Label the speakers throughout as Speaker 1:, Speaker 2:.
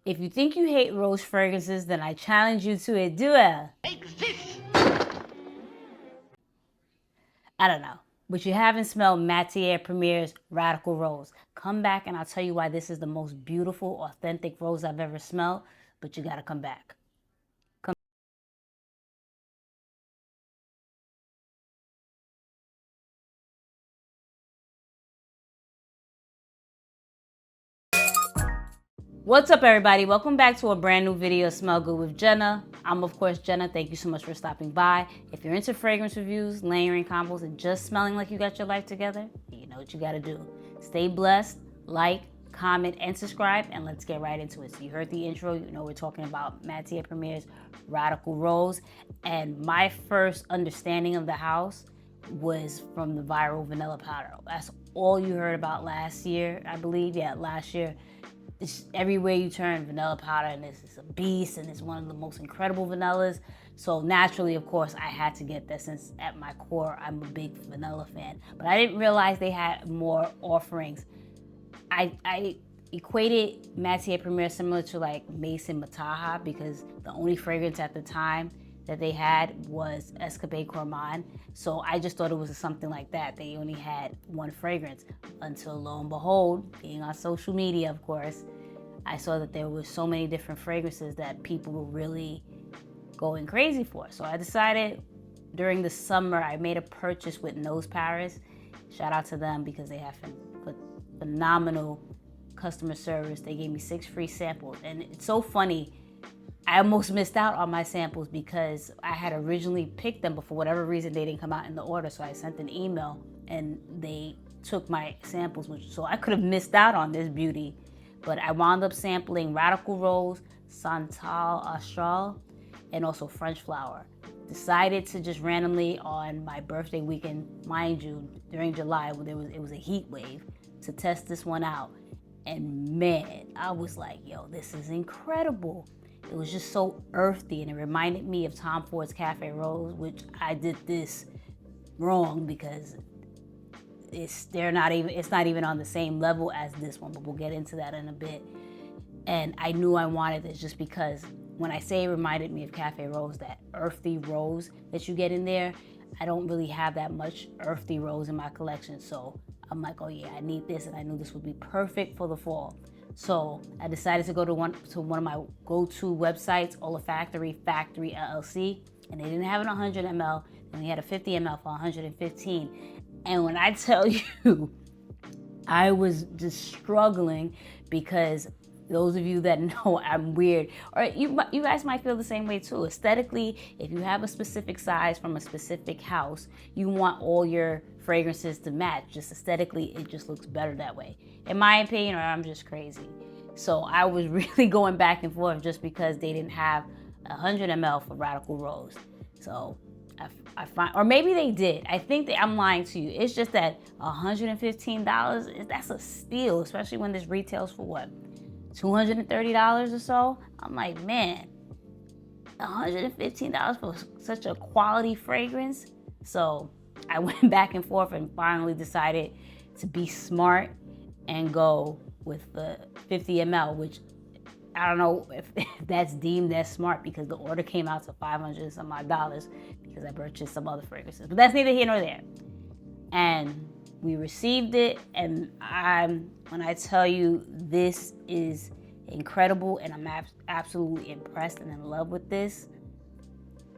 Speaker 1: If you think you hate rose fragrances, then I challenge you to a duel. I don't know, but you haven't smelled Matiere Premiere's Radical Rose. Come back and I'll tell you why this is the most beautiful, authentic rose I've ever smelled, but you gotta come back. What's up, everybody? Welcome back to a brand new video, Smell Good with Jenna. I'm, of course, Jenna. Thank you so much for stopping by. If you're into fragrance reviews, layering combos, and just smelling like you got your life together, you know what you gotta do. Stay blessed, like, comment, and subscribe, and let's get right into it. So you heard the intro. You know we're talking about Matiere Premiere's Radical Rose, and my first understanding of the house was from the viral vanilla powder. That's all you heard about last year, I believe. Yeah, last year. It's everywhere you turn, vanilla powder, and it's a beast, and it's one of the most incredible vanillas. So naturally, of course, I had to get that since at my core, I'm a big vanilla fan. But I didn't realize they had more offerings. I equated Matiere Premiere similar to like Mason Mataha because the only fragrance at the time that they had was Escapade Gourmand. So I just thought it was something like that. They only had one fragrance until lo and behold, being on social media, of course, I saw that there were so many different fragrances that people were really going crazy for. So I decided during the summer, I made a purchase with Nose Paris. Shout out to them because they have phenomenal customer service. They gave me 6 free samples. And it's so funny, I almost missed out on my samples because I had originally picked them, but for whatever reason, they didn't come out in the order. So I sent an email and they took my samples, so I could have missed out on this beauty. But I wound up sampling Radical Rose, Santal Austral, and also French Flower. Decided to just randomly on my birthday weekend, mind you, during July when it was a heat wave, to test this one out. And man, I was like, yo, this is incredible. It was just so earthy, and it reminded me of Tom Ford's Cafe Rose, which I did this wrong because it's not even on the same level as this one, but we'll get into that in a bit. And I knew I wanted this just because when I say it reminded me of Cafe Rose, that earthy rose that you get in there, I don't really have that much earthy rose in my collection. So I'm like, oh yeah, I need this, and I knew this would be perfect for the fall. So I decided to go to one of my go-to websites, Olfactory Factory LLC, and they didn't have an 100 ml, and we had a 50 ml for 115. And when I tell you, I was just struggling because those of you that know I'm weird, or you guys might feel the same way too. Aesthetically, if you have a specific size from a specific house, you want all your fragrances to match. Just aesthetically, it just looks better that way. In my opinion, or I'm just crazy. So I was really going back and forth just because they didn't have 100 ml for Radical Rose. So I find, or maybe they did. I think I'm lying to you. It's just that $115, that's a steal, especially when this retails for what? $230 or so. I'm like, man, $115 for such a quality fragrance. So I went back and forth and finally decided to be smart and go with the 50 ml, which I don't know if that's deemed as smart because the order came out to $500 some odd because I purchased some other fragrances. But that's neither here nor there. And we received it, and when I tell you this is incredible and I'm absolutely impressed and in love with this,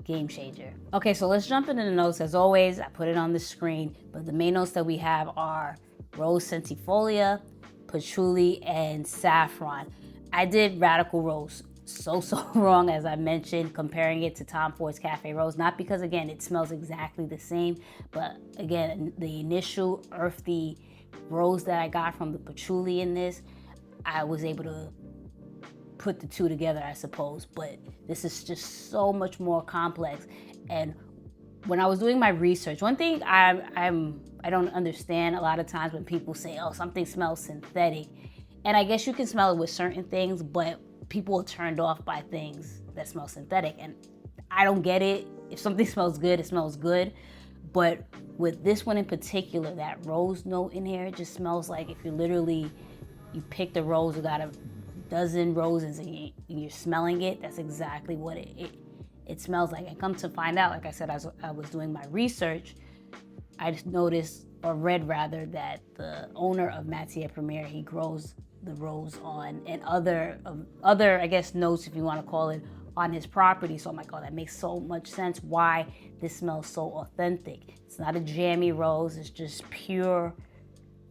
Speaker 1: game changer. Okay, so let's jump into the notes. As always, I put it on the screen, but the main notes that we have are Rose Centifolia, Patchouli, and Saffron. I did Radical Rose so wrong, as I mentioned, comparing it to Tom Ford's Cafe Rose. Not because, again, it smells exactly the same, but again, the initial earthy rose that I got from the patchouli in this, I was able to put the two together, I suppose. But this is just so much more complex. And when I was doing my research, one thing I don't understand a lot of times when people say, oh, something smells synthetic. And I guess you can smell it with certain things, but people are turned off by things that smell synthetic. And I don't get it. If something smells good, it smells good. But with this one in particular, that rose note in here, it just smells like if you picked a rose, you got a dozen roses and you're smelling it, that's exactly what it smells like. And come to find out, like I said, as I was doing my research, I just noticed, or read rather, that the owner of Matiere Première, he grows the rose on and other I guess notes, if you want to call it, on his property. So I'm like, oh, that makes so much sense why this smells so authentic. It's not a jammy rose, it's just pure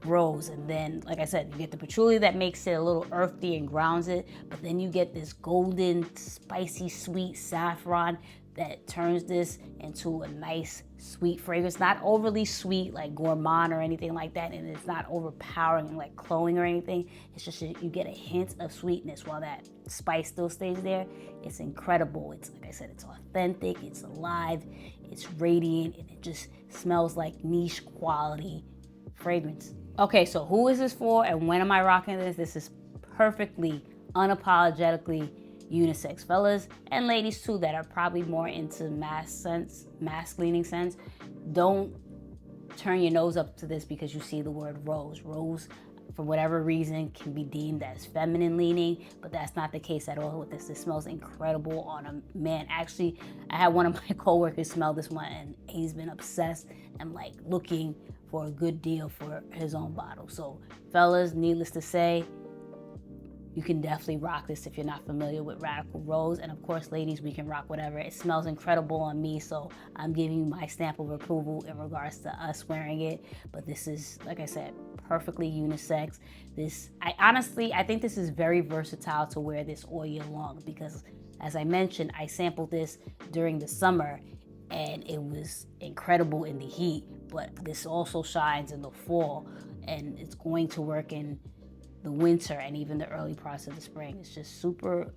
Speaker 1: rose. And then, like I said, you get the patchouli that makes it a little earthy and grounds it, but then you get this golden, spicy, sweet saffron that turns this into a nice sweet fragrance. Not overly sweet like gourmand or anything like that, and it's not overpowering and like cloying or anything. It's just you get a hint of sweetness while that spice still stays there. It's incredible. It's, like I said, it's authentic, it's alive, it's radiant, and it just smells like niche quality fragrance. Okay, so who is this for and when am I rocking this? This is perfectly, unapologetically unisex. Fellas and ladies too that are probably more into mass cleaning scents, don't turn your nose up to this because you see the word rose. Rose, for whatever reason, can be deemed as feminine leaning, but that's not the case at all with this. It smells incredible on a man. Actually, I had one of my coworkers smell this one and he's been obsessed and like looking for a good deal for his own bottle. So fellas, needless to say, you can definitely rock this if you're not familiar with Radical Rose. And of course, ladies, we can rock whatever. It smells incredible on me, so I'm giving you my stamp of approval in regards to us wearing it. But this is, like I said, perfectly unisex. I think this is very versatile to wear this all year long because, as I mentioned, I sampled this during the summer and it was incredible in the heat, but this also shines in the fall and it's going to work in the winter and even the early parts of the spring. It's just super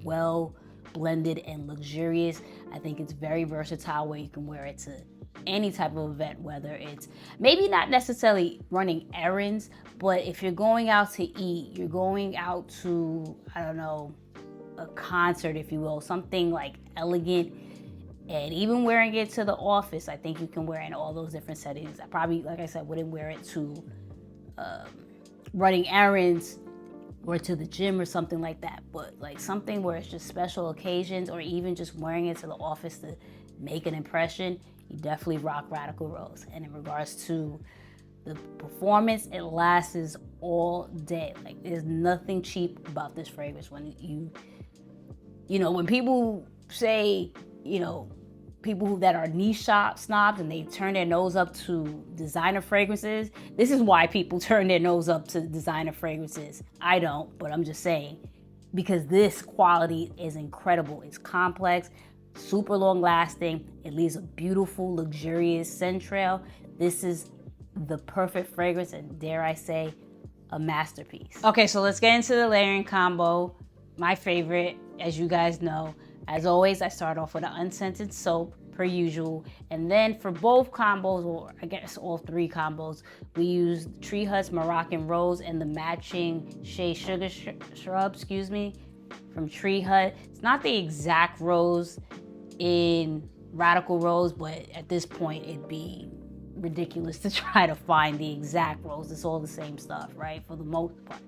Speaker 1: well blended and luxurious. I think it's very versatile where you can wear it to any type of event, whether it's maybe not necessarily running errands, but if you're going out to eat, you're going out to, I don't know, a concert, if you will, something like elegant. And even wearing it to the office, I think you can wear it in all those different settings. I probably, like I said, wouldn't wear it to running errands or to the gym or something like that, but like something where it's just special occasions or even just wearing it to the office to make an impression, you definitely rock Radical Rose. And in regards to the performance, it lasts all day. Like there's nothing cheap about this fragrance. When when people say, people that are niche shop snobs and they turn their nose up to designer fragrances, this is why people turn their nose up to designer fragrances. I don't, but I'm just saying, because this quality is incredible. It's complex, super long lasting. It leaves a beautiful, luxurious scent trail. This is the perfect fragrance and, dare I say, a masterpiece. Okay, so let's get into the layering combo. My favorite, as you guys know. As always, I start off with an unscented soap, per usual. And then for both combos, or I guess all three combos, we use Tree Hut's Moroccan Rose and the matching Shea Sugar Shrub, from Tree Hut. It's not the exact rose in Radical Rose, but at this point, it'd be ridiculous to try to find the exact rose. It's all the same stuff, right? For the most part.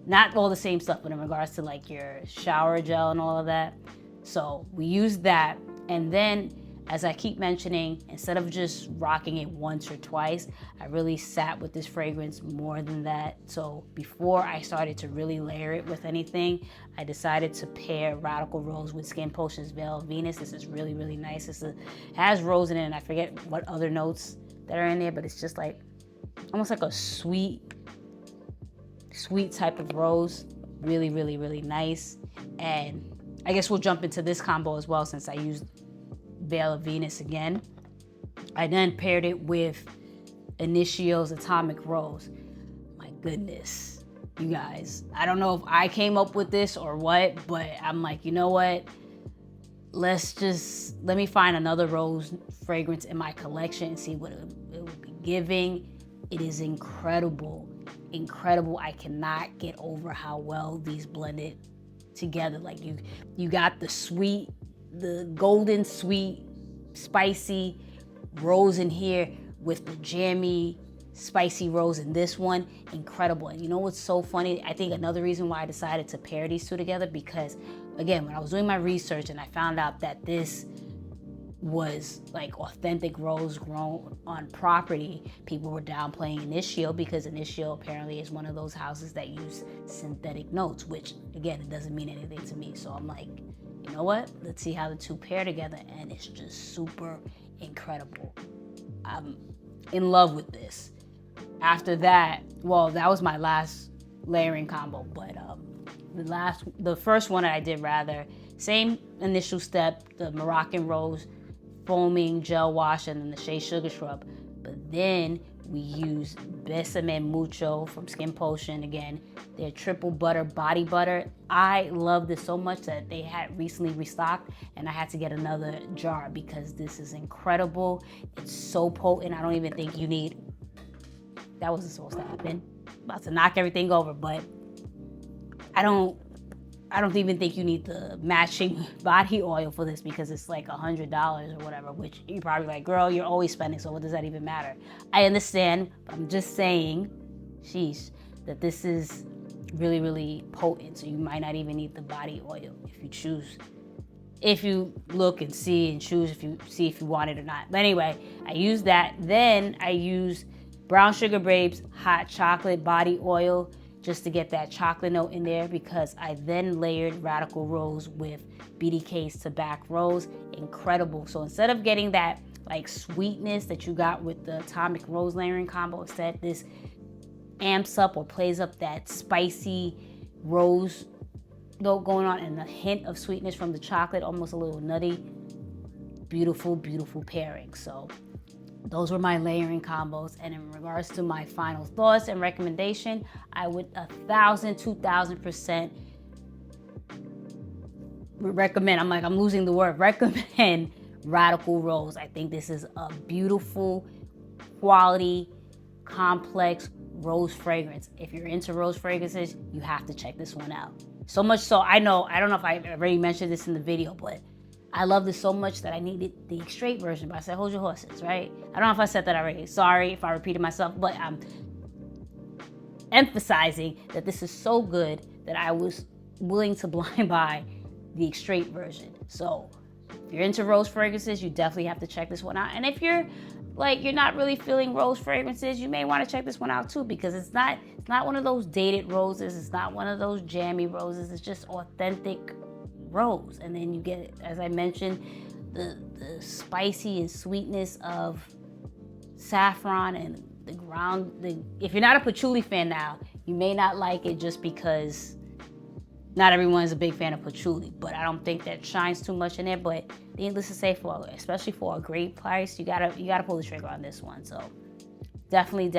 Speaker 1: Not all the same stuff, but in regards to like your shower gel and all of that. So we use that, and then, as I keep mentioning, instead of just rocking it once or twice, I really sat with this fragrance more than that. So before I started to really layer it with anything, I decided to pair Radical Rose with Skin Potion's Veil of Venus. This is really, really nice. It has rose in it, and I forget what other notes that are in there, but it's just like, almost like a sweet type of rose. Really, really, really nice. And I guess we'll jump into this combo as well since I used Veil of Venus again. I then paired it with Initio's Atomic Rose. My goodness, you guys. I don't know if I came up with this or what, but I'm like, you know what? Let me find another rose fragrance in my collection and see what it would be giving. It is incredible. Incredible. I cannot get over how well these blended together. Like you got the golden sweet, spicy rose in here with the jammy spicy rose in this one, incredible. And you know what's so funny? I think another reason why I decided to pair these two together, because again, when I was doing my research and I found out that this was like authentic rose grown on property, people were downplaying Initio because Initio apparently is one of those houses that use synthetic notes, which again, it doesn't mean anything to me. So I'm like, you know what? Let's see how the two pair together, and it's just super incredible. I'm in love with this. After that, well, that was my last layering combo, but the first one that I did, rather, same initial step, the Moroccan rose foaming gel wash and then the shea sugar shrub, but then we use Besame Mucho from Skin Potion. Again, their triple butter body butter. I love this so much that they had recently restocked, and I had to get another jar because this is incredible. It's so potent. I don't even think you need, that wasn't supposed to happen. About to knock everything over, but I don't even think you need the matching body oil for this because it's like $100 or whatever, which you're probably like, girl, you're always spending, so what does that even matter? I understand, but I'm just saying, sheesh, that this is really, really potent, so you might not even need the body oil if you choose. If you look and see and choose if you want it or not. But anyway, I use that. Then I use Brown Sugar Babes hot chocolate body oil, just to get that chocolate note in there, because I then layered Radical Rose with BDK's Tobacco Rose. Incredible. So instead of getting that like sweetness that you got with the Atomic Rose layering combo, instead this amps up or plays up that spicy rose note going on and a hint of sweetness from the chocolate, almost a little nutty. Beautiful, beautiful pairing. So those were my layering combos. And in regards to my final thoughts and recommendation, I would 2,000% recommend, I'm losing the word, recommend Radical Rose. I think this is a beautiful, quality, complex rose fragrance. If you're into rose fragrances, you have to check this one out. So much so, I don't know if I already mentioned this in the video, but I love this so much that I needed the straight version, but I said, hold your horses, right? I don't know if I said that already. Sorry if I repeated myself, but I'm emphasizing that this is so good that I was willing to blind buy the straight version. So if you're into rose fragrances, you definitely have to check this one out. And if you're not really feeling rose fragrances, you may want to check this one out too, because it's not one of those dated roses. It's not one of those jammy roses. It's just authentic rose. And then you get, as I mentioned, the spicy and sweetness of saffron and the ground. If you're not a patchouli fan now, you may not like it just because not everyone is a big fan of patchouli, but I don't think that shines too much in it. But needless to say, especially for a great price, you gotta pull the trigger on this one. So definitely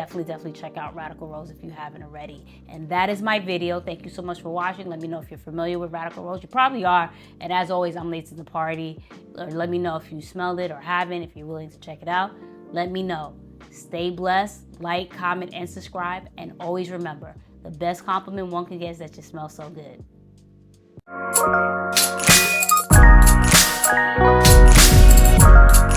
Speaker 1: check out Radical Rose if you haven't already. And that is my video. Thank you so much for watching. Let me know if you're familiar with Radical Rose. You probably are. And as always, I'm late to the party. Let me know if you smelled it or haven't, if you're willing to check it out. Let me know. Stay blessed. Like, comment, and subscribe. And always remember, the best compliment one can get is that you smell so good.